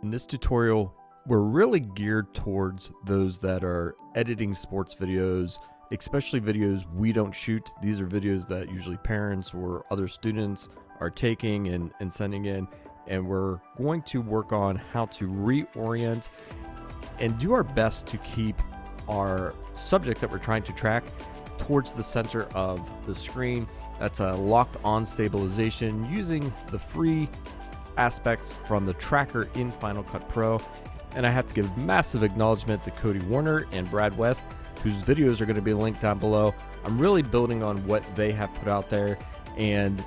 In this tutorial, we're really geared towards those that are editing sports videos, especially videos we don't shoot. These are videos that usually parents or other students are taking and sending in. And we're going to work on how to reorient and do our best to keep our subject that we're trying to track towards the center of the screen. That's a locked on stabilization using the free aspects from the tracker in Final Cut Pro. And I have to give massive acknowledgement to Cody, Wanner, and Brad West, whose videos are going to be linked down below. I'm really building on what they have put out there and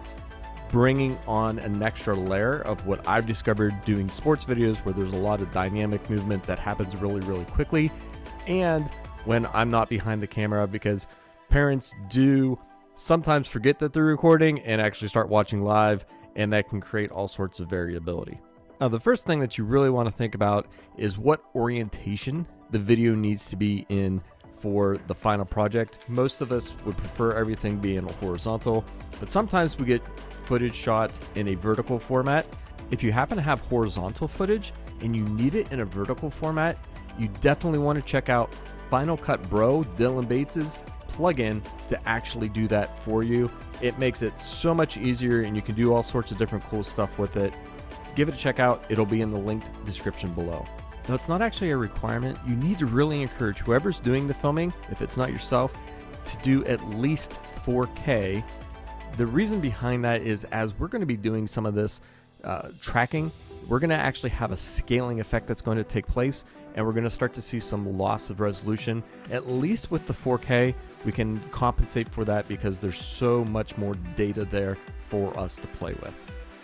bringing on an extra layer of what I've discovered doing sports videos, where there's a lot of dynamic movement that happens really, really quickly. And when I'm not behind the camera, because parents do sometimes forget that they're recording and actually start watching live, and that can create all sorts of variability. Now, the first thing that you really want to think about is what orientation the video needs to be in for the final project. Most of us would prefer everything being horizontal, but sometimes we get footage shot in a vertical format. If you happen to have horizontal footage and you need it in a vertical format, you definitely want to check out Final Cut Pro, Dylan Bates's plugin, to actually do that for you. It makes it so much easier and you can do all sorts of different cool stuff with it. Give it a check out. It'll be in the linked description below. Now, it's not actually a requirement. You need to really encourage whoever's doing the filming, if it's not yourself, to do at least 4K. The reason behind that is, as we're going to be doing some of this tracking, we're going to actually have a scaling effect that's going to take place, and we're going to start to see some loss of resolution. At least with the 4K, we can compensate for that because there's so much more data there for us to play with.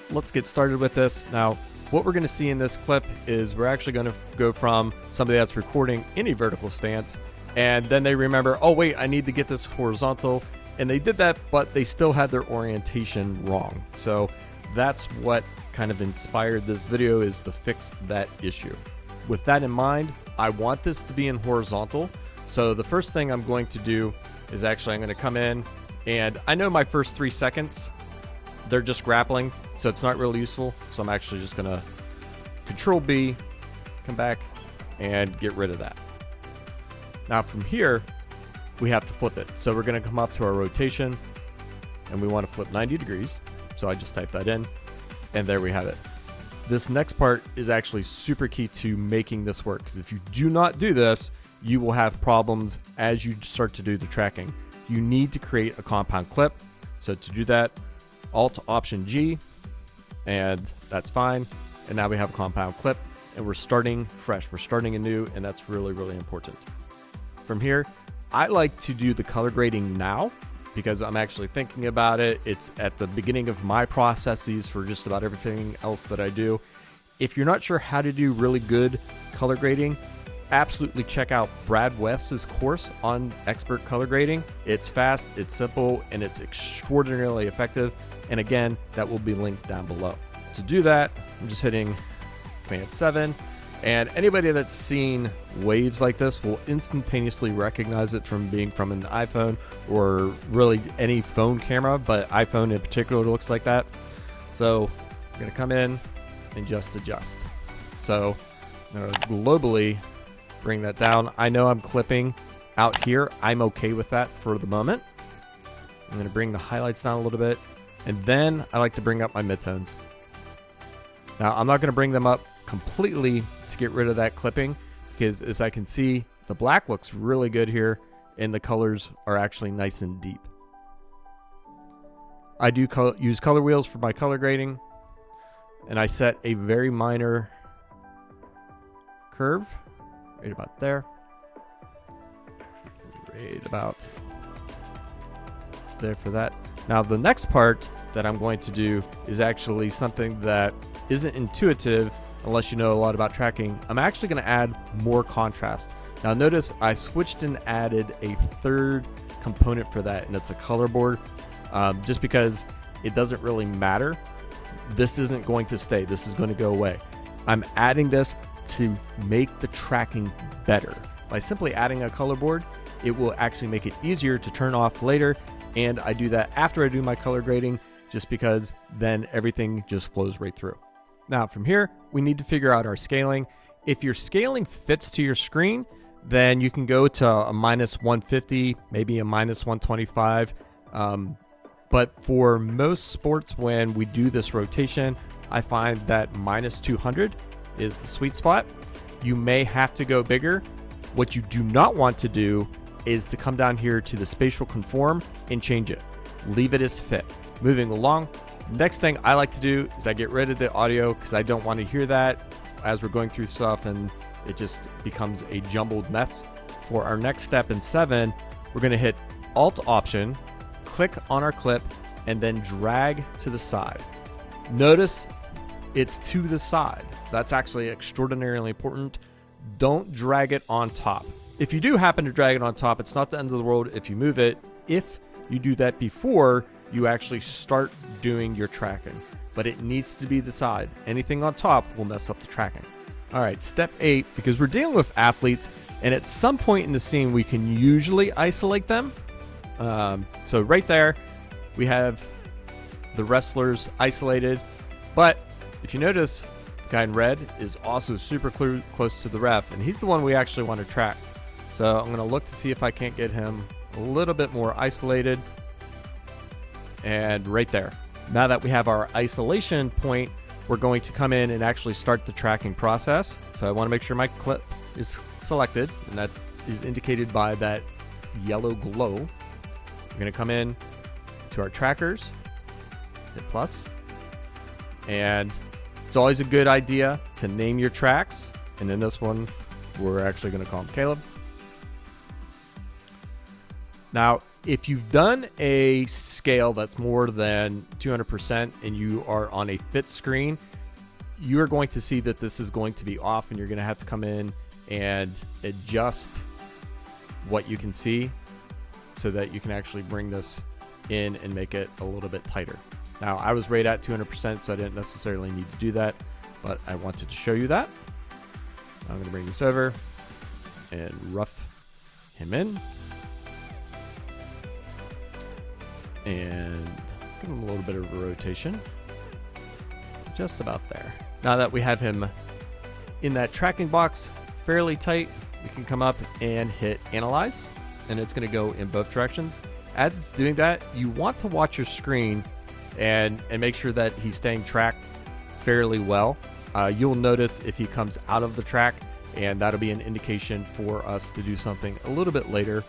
Let's get started with this. Now, what we're going to see in this clip is we're actually going to go from somebody that's recording in a vertical stance, and then they remember, oh wait, I need to get this horizontal, and they did that, but they still had their orientation wrong. So that's what kind of inspired this video, is to fix that issue. With that in mind, I want this to be in horizontal. So the first thing I'm going to do is actually I'm going to come in, and I know my first 3 seconds, they're just grappling, so it's not really useful. So I'm actually just going to Control B, come back, and get rid of that. Now from here, we have to flip it. So we're going to come up to our rotation, and we want to flip 90 degrees. So I just type that in, and there we have it. This next part is actually super key to making this work, because if you do not do this, you will have problems as you start to do the tracking. You need to create a compound clip. So to do that, Alt Option G, and that's fine. And now we have a compound clip, and we're starting fresh. We're starting anew, and that's really, really important. From here, I like to do the color grading now because I'm actually thinking about it. It's at the beginning of my processes for just about everything else that I do. If you're not sure how to do really good color grading, absolutely check out Brad West's course on expert color grading. It's fast, it's simple, and it's extraordinarily effective. And again, that will be linked down below. To do that, I'm just hitting Command 7. And anybody that's seen waves like this will instantaneously recognize it from being from an iPhone or really any phone camera, but iPhone in particular looks like that. So I'm going to come in and just adjust. So I'm going to globally bring that down. I know I'm clipping out here. I'm okay with that for the moment. I'm going to bring the highlights down a little bit, and then I like to bring up my midtones. Now, I'm not going to bring them up completely to get rid of that clipping, because as I can see, the black looks really good here and the colors are actually nice and deep. I do use color wheels for my color grading, and I set a very minor curve right about there, right about there for that. Now the next part that I'm going to do is actually something that isn't intuitive unless you know a lot about tracking. I'm actually going to add more contrast. Now notice I switched and added a third component for that, and it's a color board. Just because it doesn't really matter. This isn't going to stay. This is going to go away. I'm adding this to make the tracking better. By simply adding a color board, it will actually make it easier to turn off later, and I do that after I do my color grading, just because then everything just flows right through. Now from here, we need to figure out our scaling. If your scaling fits to your screen, then you can go to a -150, maybe a -125. But for most sports, when we do this rotation, I find that -200 is the sweet spot. You may have to go bigger. What you do not want to do is to come down here to the spatial conform and change it. Leave it as fit. Moving along. Next thing I like to do is I get rid of the audio because I don't want to hear that as we're going through stuff and it just becomes a jumbled mess. For our next step in 7, we're going to hit Alt Option, click on our clip, and then drag to the side. Notice it's to the side. That's actually extraordinarily important. Don't drag it on top. If you do happen to drag it on top, it's not the end of the world if you move it. If you do that before you actually start doing your tracking, but it needs to be the side. Anything on top will mess up the tracking. All right, step 8, because we're dealing with athletes, and at some point in the scene, we can usually isolate them. So right there, we have the wrestlers isolated, but if you notice, the guy in red is also super close to the ref, and he's the one we actually want to track. So I'm going to look to see if I can't get him a little bit more isolated. And right there. Now that we have our isolation point, we're going to come in and actually start the tracking process. So I want to make sure my clip is selected, and that is indicated by that yellow glow. We're going to come in to our trackers, hit plus, and it's always a good idea to name your tracks. And in this one, we're actually going to call him Caleb. Now, if you've done a scale that's more than 200% and you are on a fit screen, you're going to see that this is going to be off, and you're going to have to come in and adjust what you can see so that you can actually bring this in and make it a little bit tighter. Now, I was right at 200%, so I didn't necessarily need to do that, but I wanted to show you that. I'm going to bring this over and rough him in. And give him a little bit of a rotation. It's just about there. Now that we have him in that tracking box fairly tight, we can come up and hit Analyze, and it's going to go in both directions. As it's doing that, you want to watch your screen and make sure that he's staying tracked fairly well. You'll notice if he comes out of the track, and that'll be an indication for us to do something a little bit later.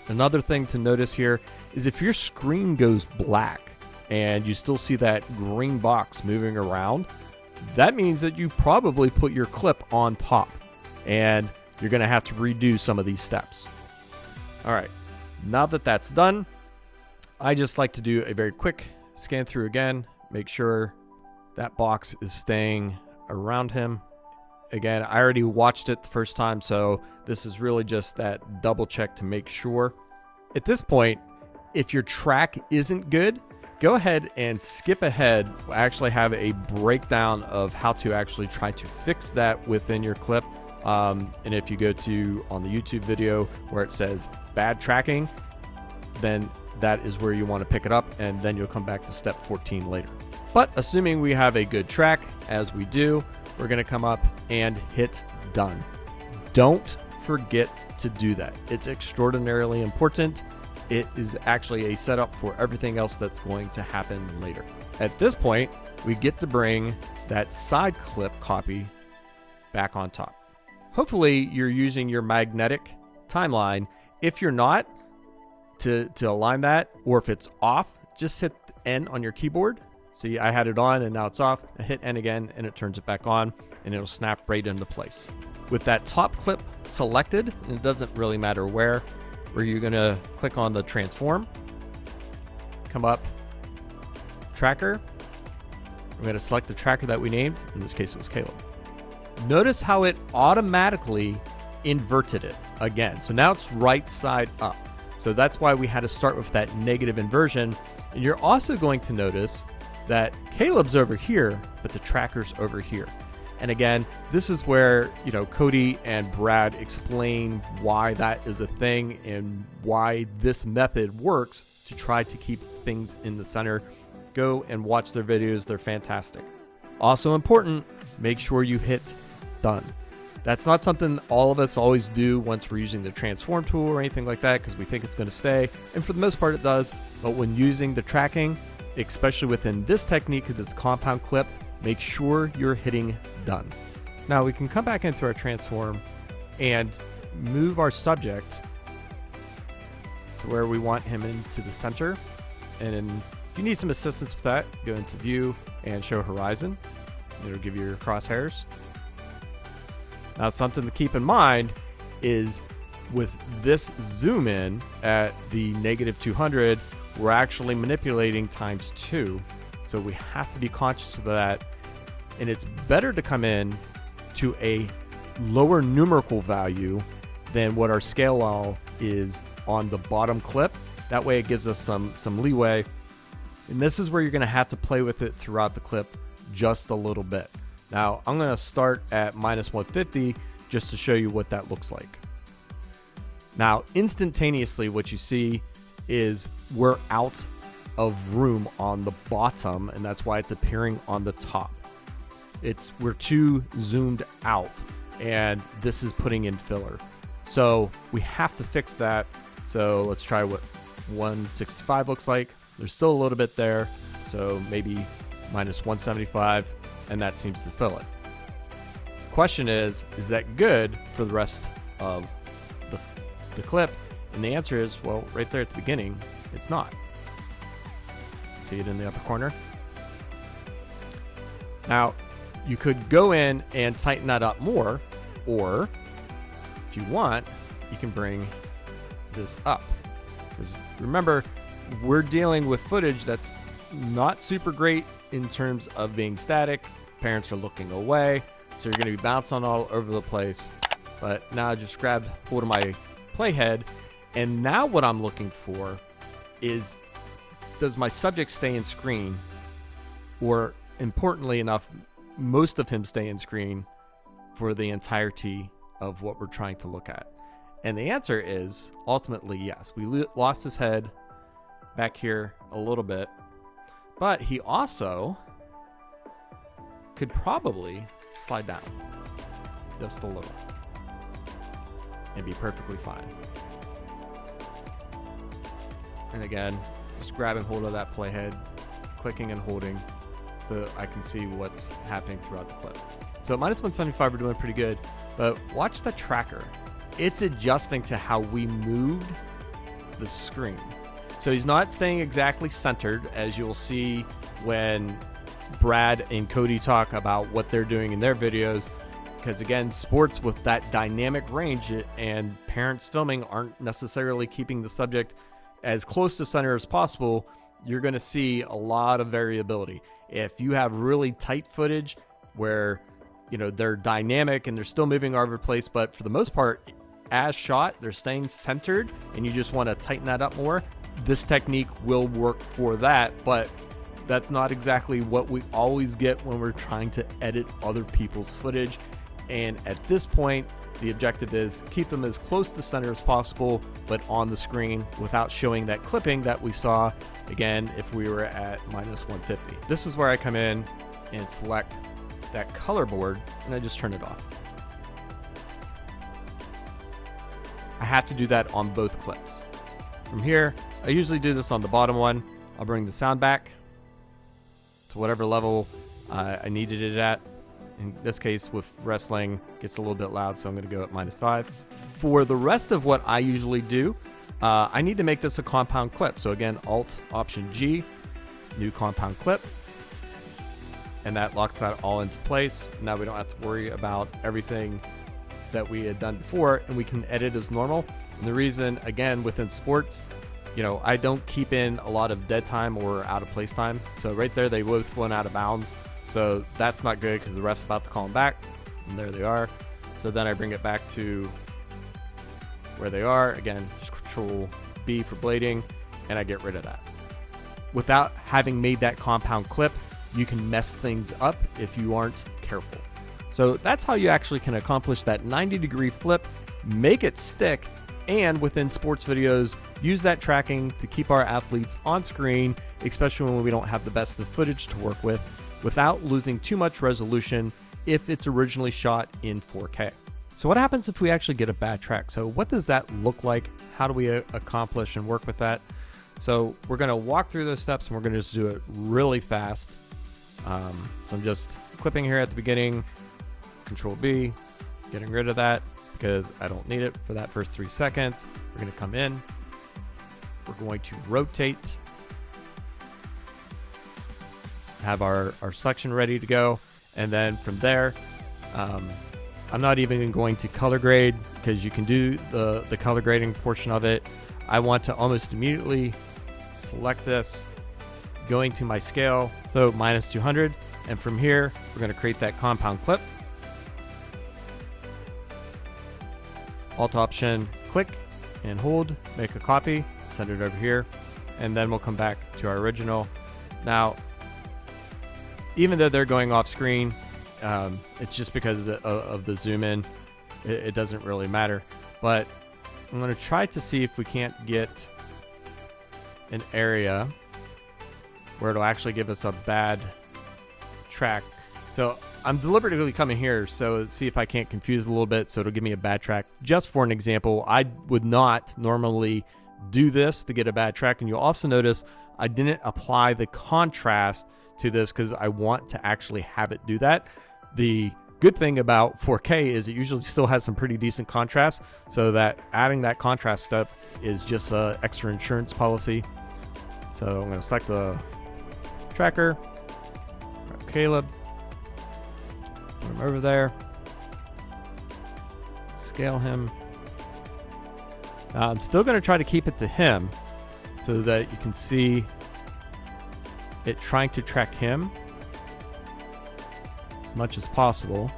Another thing to notice here is if your screen goes black and you still see that green box moving around, that means that you probably put your clip on top, and you're going to have to redo some of these steps. All right, now that that's done, I just like to do a very quick scan through again, make sure that box is staying around him. Again, I already watched it the first time, so this is really just that double check to make sure. At this point, if your track isn't good, go ahead and skip ahead. I actually have a breakdown of how to actually try to fix that within your clip. And if you go to on the YouTube video where it says bad tracking, then that is where you want to pick it up, and then you'll come back to step 14 later. But assuming we have a good track, as we do, we're going to come up and hit done. Don't forget to do that. It's extraordinarily important. It is actually a setup for everything else that's going to happen later. At this point, we get to bring that side clip copy back on top. Hopefully you're using your magnetic timeline. If you're not, to align that, or if it's off, just hit N on your keyboard. See, I had it on and now it's off. I hit N again and it turns it back on, and it'll snap right into place. With that top clip selected, and it doesn't really matter where you're gonna click on the transform, come up, tracker. I'm gonna select the tracker that we named. In this case, it was Caleb. Notice how it automatically inverted it again. So now it's right side up. So that's why we had to start with that negative inversion. And you're also going to notice that Caleb's over here, but the tracker's over here. And again, this is where, Cody and Brad explain why that is a thing and why this method works to try to keep things in the center. Go and watch their videos. They're fantastic. Also important, make sure you hit done. That's not something all of us always do once we're using the transform tool or anything like that, because we think it's going to stay. And for the most part it does. But when using the tracking, especially within this technique, because it's a compound clip, make sure you're hitting done. Now we can come back into our transform and move our subject to where we want him into the center. And then if you need some assistance with that, go into view and show horizon. It'll give you your crosshairs. Now, something to keep in mind is with this zoom in at the -200, we're actually manipulating ×2. So we have to be conscious of that. And it's better to come in to a lower numerical value than what our scale all is on the bottom clip. That way it gives us some leeway. And this is where you're going to have to play with it throughout the clip just a little bit. Now, I'm going to start at -150 just to show you what that looks like. Now, instantaneously, what you see is we're out of room on the bottom, and that's why it's appearing on the top. We're too zoomed out, and this is putting in filler. So we have to fix that. So let's try what 165 looks like. There's still a little bit there, so maybe -175, and that seems to fill it. Question is that good for the rest of the clip? And the answer is, well, right there at the beginning, it's not. See it in the upper corner? Now, you could go in and tighten that up more, or if you want, you can bring this up. Because remember, we're dealing with footage that's not super great in terms of being static. Parents are looking away, so you're going to be bouncing all over the place. But now I just grab hold of my playhead, and now what I'm looking for is, does my subject stay in screen, or importantly enough, most of him stay in screen for the entirety of what we're trying to look at? And the answer is ultimately yes. We lost his head back here a little bit, but he also could probably slide down just a little and be perfectly fine. And again, just grabbing hold of that playhead, clicking and holding so I can see what's happening throughout the clip. So at -175, we're doing pretty good, but watch the tracker. It's adjusting to how we moved the screen. So he's not staying exactly centered, as you'll see when Brad and Cody talk about what they're doing in their videos. Because again, sports with that dynamic range and parents filming aren't necessarily keeping the subject as close to center as possible, you're going to see a lot of variability. If you have really tight footage where, you know, they're dynamic and they're still moving all over the place, but for the most part, as shot, they're staying centered, and you just want to tighten that up more, this technique will work for that. But that's not exactly what we always get when we're trying to edit other people's footage. And at this point, the objective is keep them as close to center as possible, but on the screen without showing that clipping that we saw, again, if we were at -150. This is where I come in and select that color board, and I just turn it off. I have to do that on both clips. From here, I usually do this on the bottom one. I'll bring the sound back to whatever level I needed it at. In this case, with wrestling, gets a little bit loud, so I'm going to go at -5. For the rest of what I usually do, I need to make this a compound clip. So again, Alt, Option G, new compound clip. And that locks that all into place. Now we don't have to worry about everything that we had done before, and we can edit as normal. And the reason, again, within sports, you know, I don't keep in a lot of dead time or out of place time. So right there, they both went out of bounds. So that's not good because the ref's about to call them back, and there they are. So then I bring it back to where they are. Again, just Control B for blading, and I get rid of that. Without having made that compound clip, you can mess things up if you aren't careful. So that's how you actually can accomplish that 90-degree flip, make it stick, and within sports videos, use that tracking to keep our athletes on screen, especially when we don't have the best of footage to work with, without losing too much resolution if it's originally shot in 4K. So what happens if we actually get a bad track? So what does that look like? How do we accomplish and work with that? So we're going to walk through those steps, and we're going to just do it really fast. So I'm just clipping here at the beginning, Control B, getting rid of that because I don't need it for that first 3 seconds. We're going to come in. We're going to rotate, have our selection ready to go. And then from there, I'm not even going to color grade because you can do the color grading portion of it. I want to almost immediately select this, going to my scale, so -200. And from here, we're going to create that compound clip. Alt Option, click and hold, make a copy, send it over here, and then we'll come back to our original. Now, even though they're going off screen, it's just because of the zoom in. It doesn't really matter. But I'm going to try to see if we can't get an area where it'll actually give us a bad track. So I'm deliberately coming here so see if I can't confuse a little bit, so it'll give me a bad track. Just for an example, I would not normally do this to get a bad track. And you'll also notice I didn't apply the contrast to this because I want to actually have it do that. The good thing about 4K is it usually still has some pretty decent contrast, so that adding that contrast step is just an extra insurance policy. So I'm going to select the tracker, grab Caleb, put him over there, scale him. I'm still going to try to keep it to him so that you can see it trying to track him as much as possible.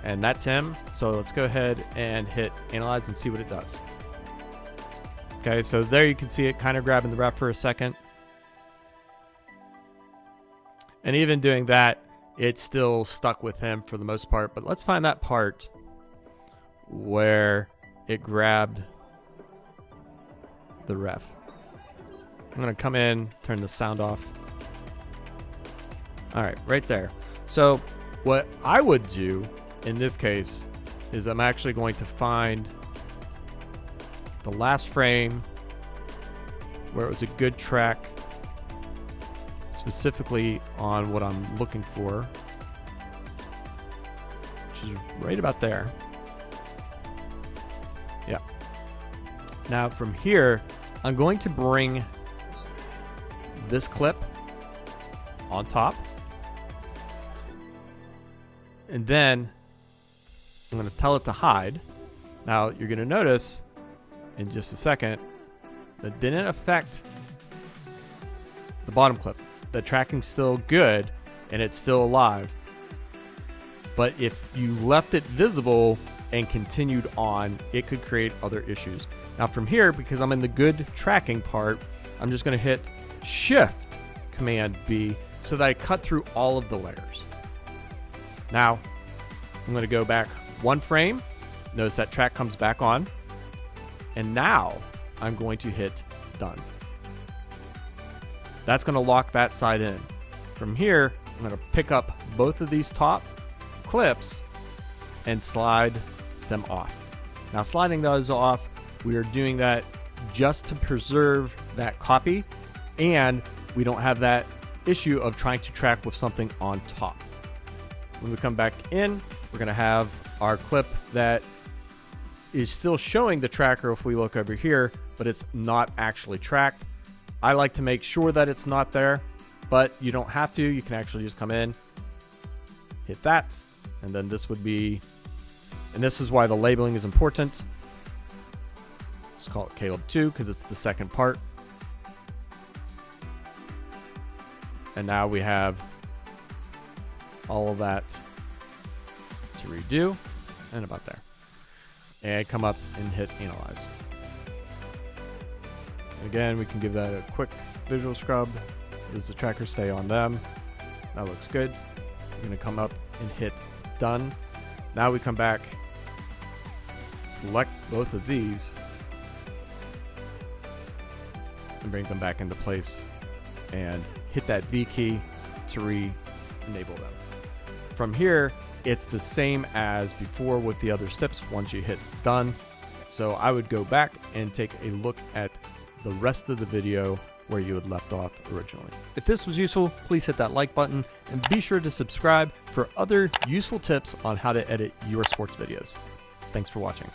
And that's him. So let's go ahead and hit analyze and see what it does. Okay, so there you can see it kind of grabbing the ref for a second. And even doing that, it's still stuck with him for the most part. But let's find that part where it grabbed the ref. I'm going to come in, turn the sound off. All right, right there. So what I would do in this case is I'm actually going to find the last frame where it was a good track, specifically on what I'm looking for, which is right about there. Yeah. Now from here, I'm going to bring this clip on top, and then I'm going to tell it to hide. Now you're going to notice in just a second that didn't affect the bottom clip. The tracking's still good and it's still alive. But if you left it visible and continued on, it could create other issues. Now from here, because I'm in the good tracking part, I'm just going to hit Shift Command B so that I cut through all of the layers. Now I'm going to go back one frame. Notice that track comes back on. And now I'm going to hit Done. That's going to lock that side in. From here, I'm going to pick up both of these top clips and slide them off. Now sliding those off, we are doing that just to preserve that copy, and we don't have that issue of trying to track with something on top. When we come back in, we're going to have our clip that is still showing the tracker if we look over here, but it's not actually tracked. I like to make sure that it's not there, but you don't have to. You can actually just come in, hit that, and then this would be, and this is why the labeling is important. Let's call it Caleb 2 because it's the second part. And now we have all of that to redo, and about there. And come up and hit Analyze. Again, we can give that a quick visual scrub. Does the tracker stay on them? That looks good. We're going to come up and hit Done. Now we come back, select both of these, and bring them back into place, and hit that V key to re-enable them. from here, it's the same as before with the other steps once you hit done. So I would go back and take a look at the rest of the video where you had left off originally. If this was useful, please hit that like button and be sure to subscribe for other useful tips on how to edit your sports videos. Thanks for watching.